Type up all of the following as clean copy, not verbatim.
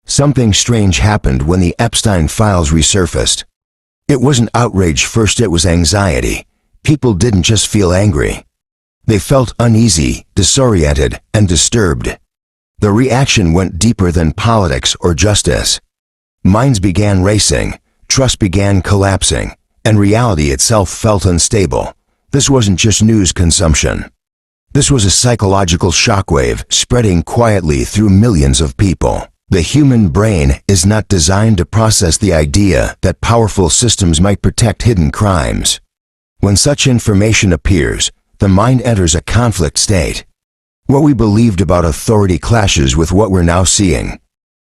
Something strange happened when the Epstein Files resurfaced. It wasn't outrage first, it was anxiety. People didn't just feel angry. They felt uneasy, disoriented, and disturbed. The reaction went deeper than politics or justice. Minds began racing, trust began collapsing, and reality itself felt unstable. This wasn't just news consumption. This was a psychological shockwave spreading quietly through millions of people. The human brain is not designed to process the idea that powerful systems might protect hidden crimes. When such information appears, the mind enters a conflict state. What we believed about authority clashes with what we're now seeing.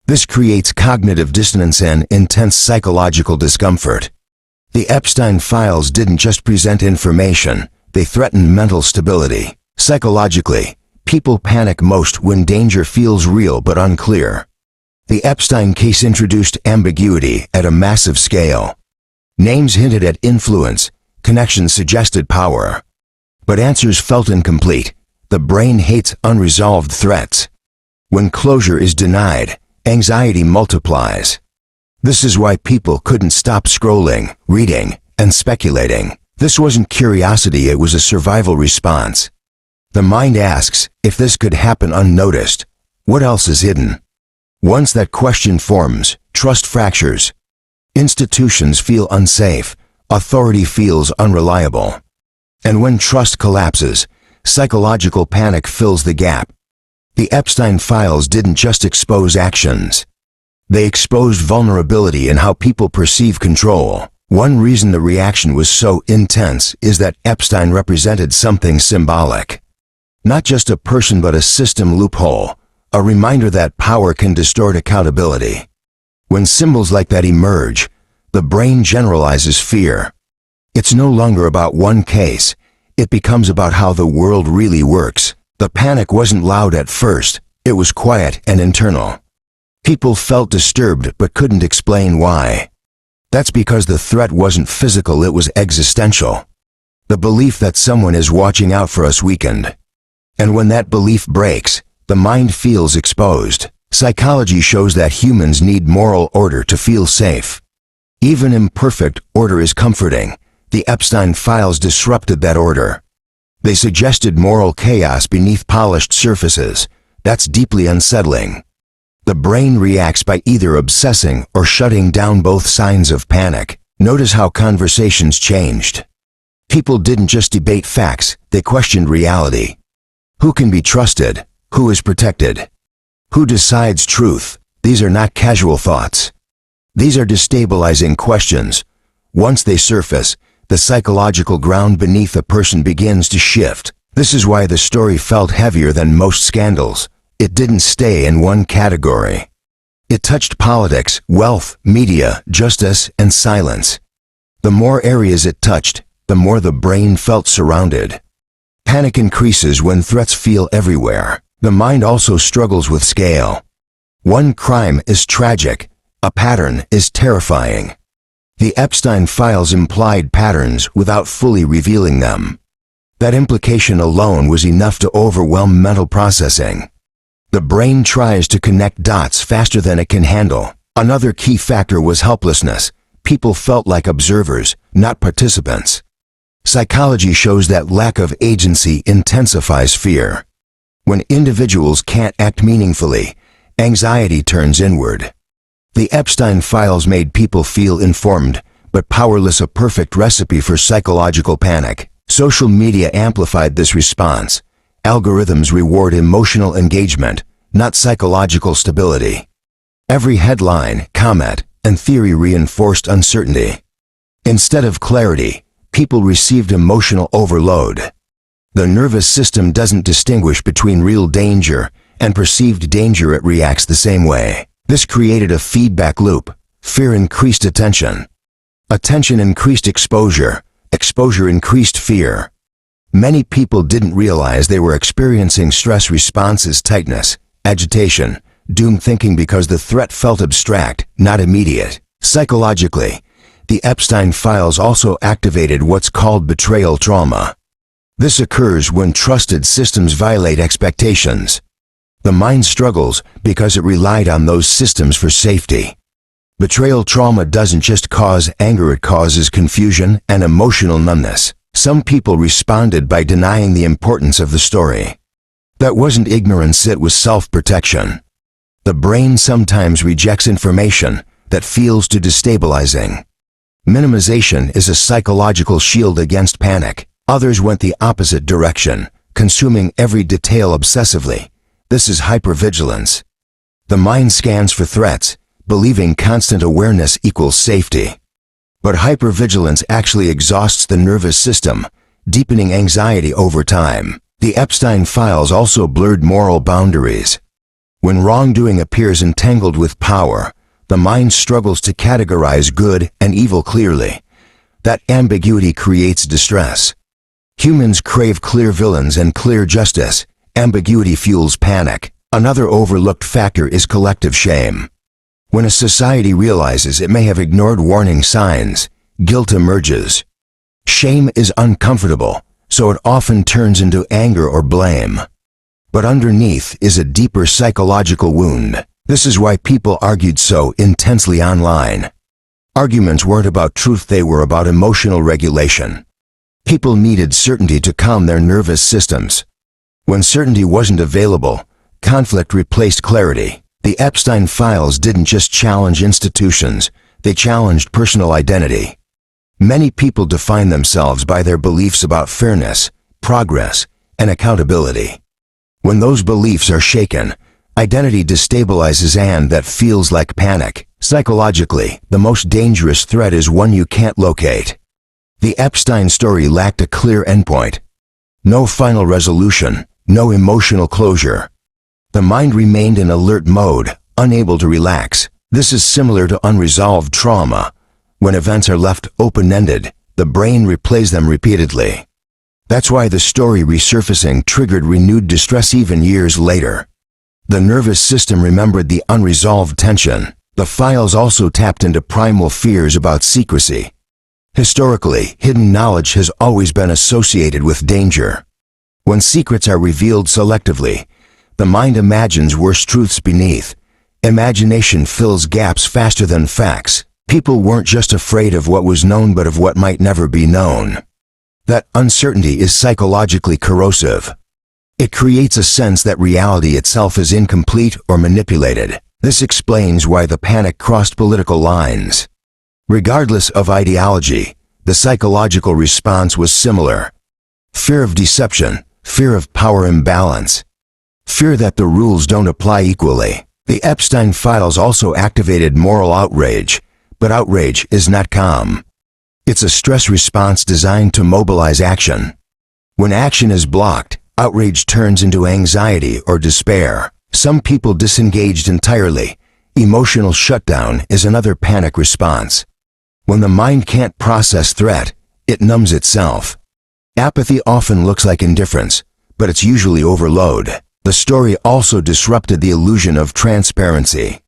This creates cognitive dissonance and intense psychological discomfort. The Epstein Files didn't just present information, they threatened mental stability. Psychologically, people panic most when danger feels real but unclear. The Epstein case introduced ambiguity at a massive scale. Names hinted at influence, connections suggested power. But answers felt incomplete. The brain hates unresolved threats. When closure is denied, anxiety multiplies. This is why people couldn't stop scrolling, reading, and speculating. This wasn't curiosity, it was a survival response. The mind asks, if this could happen unnoticed, what else is hidden? Once that question forms, trust fractures. Institutions feel unsafe, authority feels unreliable. And when trust collapses, psychological panic fills the gap. The Epstein Files didn't just expose actions. They exposed vulnerability in how people perceive control. One reason the reaction was so intense is that Epstein represented something symbolic. Not just a person but a system loophole, a reminder that power can distort accountability. When symbols like that emerge, the brain generalizes fear. It's no longer about one case, it becomes about how the world really works. The panic wasn't loud at first, it was quiet and internal. People felt disturbed but couldn't explain why. That's because the threat wasn't physical, it was existential. The belief that someone is watching out for us weakened. And when that belief breaks, the mind feels exposed. Psychology shows that humans need moral order to feel safe. Even imperfect order is comforting. The Epstein Files disrupted that order. They suggested moral chaos beneath polished surfaces. That's deeply unsettling. The brain reacts by either obsessing or shutting down, both signs of panic. Notice how conversations changed. People didn't just debate facts, they questioned reality. Who can be trusted? Who is protected? Who decides truth? These are not casual thoughts. These are destabilizing questions. Once they surface, the psychological ground beneath a person begins to shift. This is why the story felt heavier than most scandals. It didn't stay in one category. It touched politics, wealth, media, justice, and silence. The more areas it touched, the more the brain felt surrounded. Panic increases when threats feel everywhere. The mind also struggles with scale. One crime is tragic, a pattern is terrifying. The Epstein Files implied patterns without fully revealing them. That implication alone was enough to overwhelm mental processing. The brain tries to connect dots faster than it can handle. Another key factor was helplessness. People felt like observers, not participants. Psychology shows that lack of agency intensifies fear. When individuals can't act meaningfully, anxiety turns inward. The Epstein Files made people feel informed, but powerless, a perfect recipe for psychological panic. Social media amplified this response. Algorithms reward emotional engagement, not psychological stability. Every headline, comment, and theory reinforced uncertainty. Instead of clarity, people received emotional overload. The nervous system doesn't distinguish between real danger and perceived danger, it reacts the same way. This created a feedback loop. Fear increased attention. Attention increased exposure. Exposure increased fear. Many people didn't realize they were experiencing stress responses: tightness, agitation, doom thinking, because the threat felt abstract, not immediate. Psychologically, the Epstein Files also activated what's called betrayal trauma. This occurs when trusted systems violate expectations. The mind struggles because it relied on those systems for safety. Betrayal trauma doesn't just cause anger, it causes confusion and emotional numbness. Some people responded by denying the importance of the story. That wasn't ignorance, it was self-protection. The brain sometimes rejects information that feels too destabilizing. Minimization is a psychological shield against panic. Others went the opposite direction, consuming every detail obsessively. This is hypervigilance. The mind scans for threats, believing constant awareness equals safety. But hypervigilance actually exhausts the nervous system, deepening anxiety over time. The Epstein Files also blurred moral boundaries. When wrongdoing appears entangled with power, the mind struggles to categorize good and evil clearly. That ambiguity creates distress. Humans crave clear villains and clear justice. Ambiguity fuels panic. Another overlooked factor is collective shame. When a society realizes it may have ignored warning signs, guilt emerges. Shame is uncomfortable, so it often turns into anger or blame. But underneath is a deeper psychological wound. This is why people argued so intensely online. Arguments weren't about truth, they were about emotional regulation. People needed certainty to calm their nervous systems. When certainty wasn't available, conflict replaced clarity. The Epstein Files didn't just challenge institutions, they challenged personal identity. Many people define themselves by their beliefs about fairness, progress, and accountability. When those beliefs are shaken, identity destabilizes, and that feels like panic. Psychologically, the most dangerous threat is one you can't locate. The Epstein story lacked a clear endpoint. No final resolution, no emotional closure. The mind remained in alert mode, unable to relax. This is similar to unresolved trauma. When events are left open-ended, the brain replays them repeatedly. That's why the story resurfacing triggered renewed distress even years later. The nervous system remembered the unresolved tension. The files also tapped into primal fears about secrecy. Historically, hidden knowledge has always been associated with danger. When secrets are revealed selectively, the mind imagines worse truths beneath. Imagination fills gaps faster than facts. People weren't just afraid of what was known but of what might never be known. That uncertainty is psychologically corrosive. It creates a sense that reality itself is incomplete or manipulated. This explains why the panic crossed political lines. Regardless of ideology, the psychological response was similar. Fear of deception, fear of power imbalance, fear that the rules don't apply equally. The Epstein Files also activated moral outrage, but outrage is not calm. It's a stress response designed to mobilize action. When action is blocked, outrage turns into anxiety or despair. Some people disengaged entirely. Emotional shutdown is another panic response. When the mind can't process threat, it numbs itself. Apathy often looks like indifference, but it's usually overload. The story also disrupted the illusion of transparency.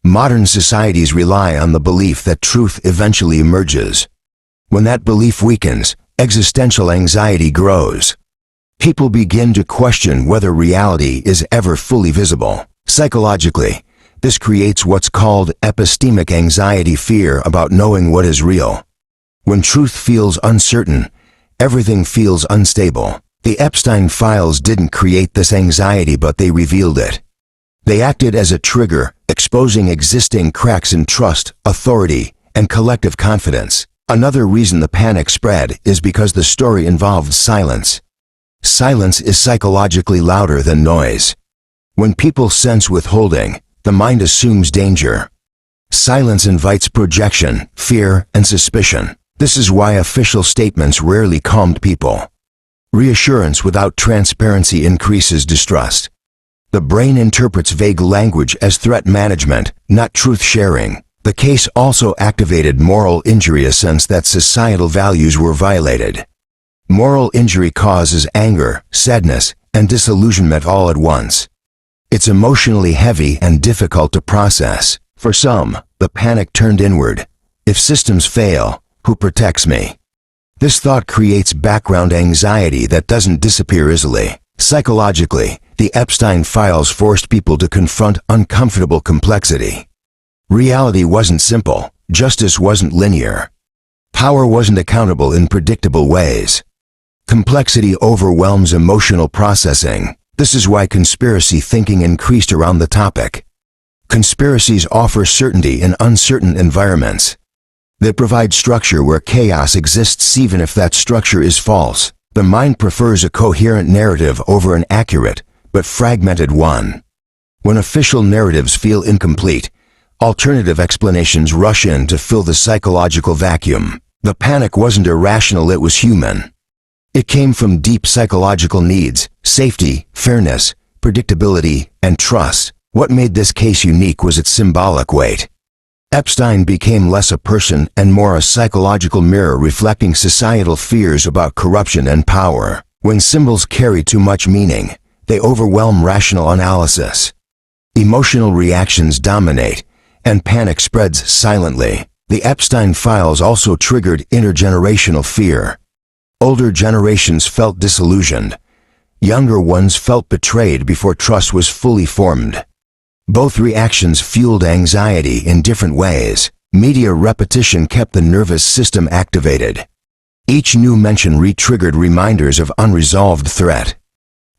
Modern societies rely on the belief that truth eventually emerges. When that belief weakens, existential anxiety grows. People begin to question whether reality is ever fully visible. Psychologically, this creates what's called epistemic anxiety, fear about knowing what is real. When truth feels uncertain, everything feels unstable. The Epstein Files didn't create this anxiety, but they revealed it. They acted as a trigger, exposing existing cracks in trust, authority, and collective confidence. Another reason the panic spread is because the story involved silence. Silence is psychologically louder than noise. When people sense withholding, the mind assumes danger. Silence invites projection, fear, and suspicion. This is why official statements rarely calmed people. Reassurance without transparency increases distrust. The brain interprets vague language as threat management, not truth sharing. The case also activated moral injury, a sense that societal values were violated. Moral injury causes anger, sadness, and disillusionment all at once. It's emotionally heavy and difficult to process. For some, the panic turned inward. If systems fail, who protects me? This thought creates background anxiety that doesn't disappear easily. Psychologically, the Epstein Files forced people to confront uncomfortable complexity. Reality wasn't simple, justice wasn't linear. Power wasn't accountable in predictable ways. Complexity overwhelms emotional processing. This is why conspiracy thinking increased around the topic. Conspiracies offer certainty in uncertain environments. They provide structure where chaos exists even if that structure is false. The mind prefers a coherent narrative over an accurate, but fragmented one. When official narratives feel incomplete, alternative explanations rush in to fill the psychological vacuum. The panic wasn't irrational, it was human. It came from deep psychological needs: safety, fairness, predictability, and trust. What made this case unique was its symbolic weight. Epstein became less a person and more a psychological mirror reflecting societal fears about corruption and power. When symbols carry too much meaning, they overwhelm rational analysis. Emotional reactions dominate, and panic spreads silently. The Epstein Files also triggered intergenerational fear. Older generations felt disillusioned. Younger ones felt betrayed before trust was fully formed. Both reactions fueled anxiety in different ways. Media repetition kept the nervous system activated. Each new mention re-triggered reminders of unresolved threat.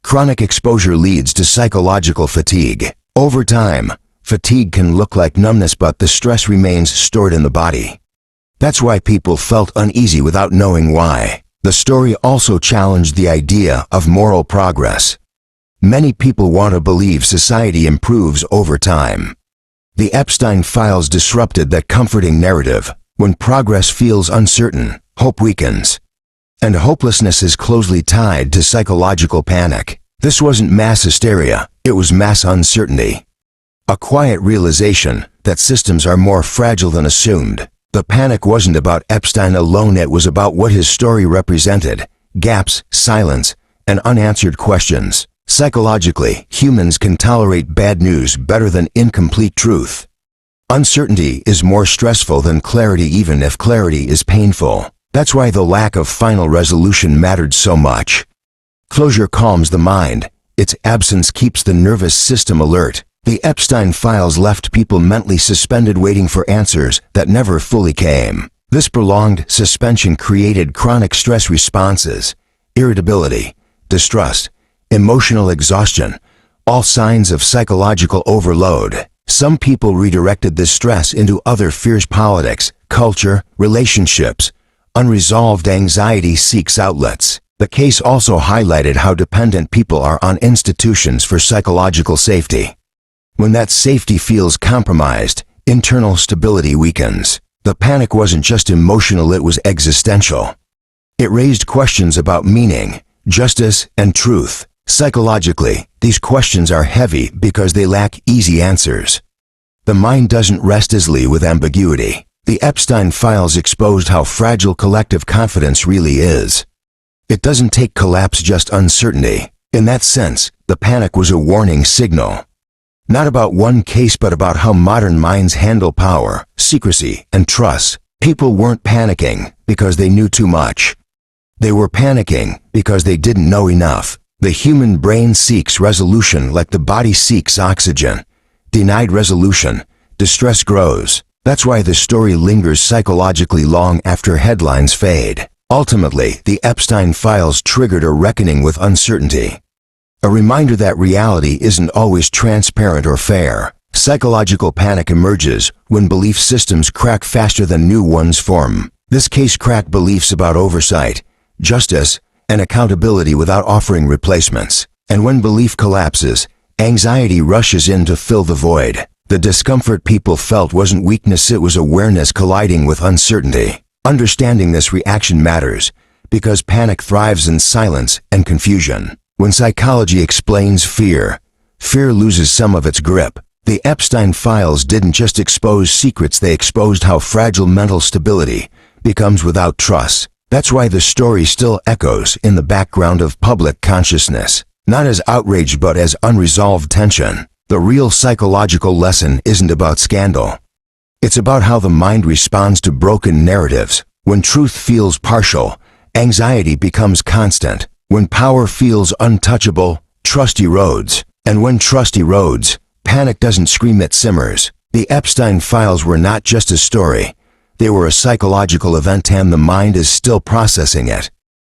Chronic exposure leads to psychological fatigue. Over time, fatigue can look like numbness, but the stress remains stored in the body. That's why people felt uneasy without knowing why. The story also challenged the idea of moral progress. Many people want to believe society improves over time. The Epstein Files disrupted that comforting narrative. When progress feels uncertain, hope weakens. And hopelessness is closely tied to psychological panic. This wasn't mass hysteria, it was mass uncertainty. A quiet realization that systems are more fragile than assumed. The panic wasn't about Epstein alone, it was about what his story represented: gaps, silence, and unanswered questions. Psychologically, humans can tolerate bad news better than incomplete truth. Uncertainty is more stressful than clarity, even if clarity is painful. That's why the lack of final resolution mattered so much. Closure calms the mind. Its absence keeps the nervous system alert. The Epstein Files left people mentally suspended, waiting for answers that never fully came. This prolonged suspension created chronic stress responses: irritability, distrust, emotional exhaustion, all signs of psychological overload. Some people redirected this stress into other fears: politics, culture, relationships. Unresolved anxiety seeks outlets. The case also highlighted how dependent people are on institutions for psychological safety. When that safety feels compromised, internal stability weakens. The panic wasn't just emotional, it was existential. It raised questions about meaning, justice, and truth. Psychologically, these questions are heavy because they lack easy answers. The mind doesn't rest easily with ambiguity. The Epstein Files exposed how fragile collective confidence really is. It doesn't take collapse, just uncertainty. In that sense, the panic was a warning signal. Not about one case, but about how modern minds handle power, secrecy, and trust. People weren't panicking because they knew too much. They were panicking because they didn't know enough. The human brain seeks resolution like the body seeks oxygen. Denied resolution, distress grows. That's why the story lingers psychologically long after headlines fade. Ultimately, the Epstein Files triggered a reckoning with uncertainty. A reminder that reality isn't always transparent or fair. Psychological panic emerges when belief systems crack faster than new ones form. This case cracked beliefs about oversight, justice, and accountability without offering replacements. And when belief collapses, anxiety rushes in to fill the void. The discomfort people felt wasn't weakness, it was awareness colliding with uncertainty. Understanding this reaction matters, because panic thrives in silence and confusion. When psychology explains fear, fear loses some of its grip. The Epstein Files didn't just expose secrets, they exposed how fragile mental stability becomes without trust. That's why the story still echoes in the background of public consciousness, not as outrage but as unresolved tension. The real psychological lesson isn't about scandal. It's about how the mind responds to broken narratives. When truth feels partial, anxiety becomes constant. When power feels untouchable, Trust erodes, and when trust erodes, panic doesn't scream, it simmers. The Epstein Files were not just a story. They were a psychological event, and the mind is still processing it.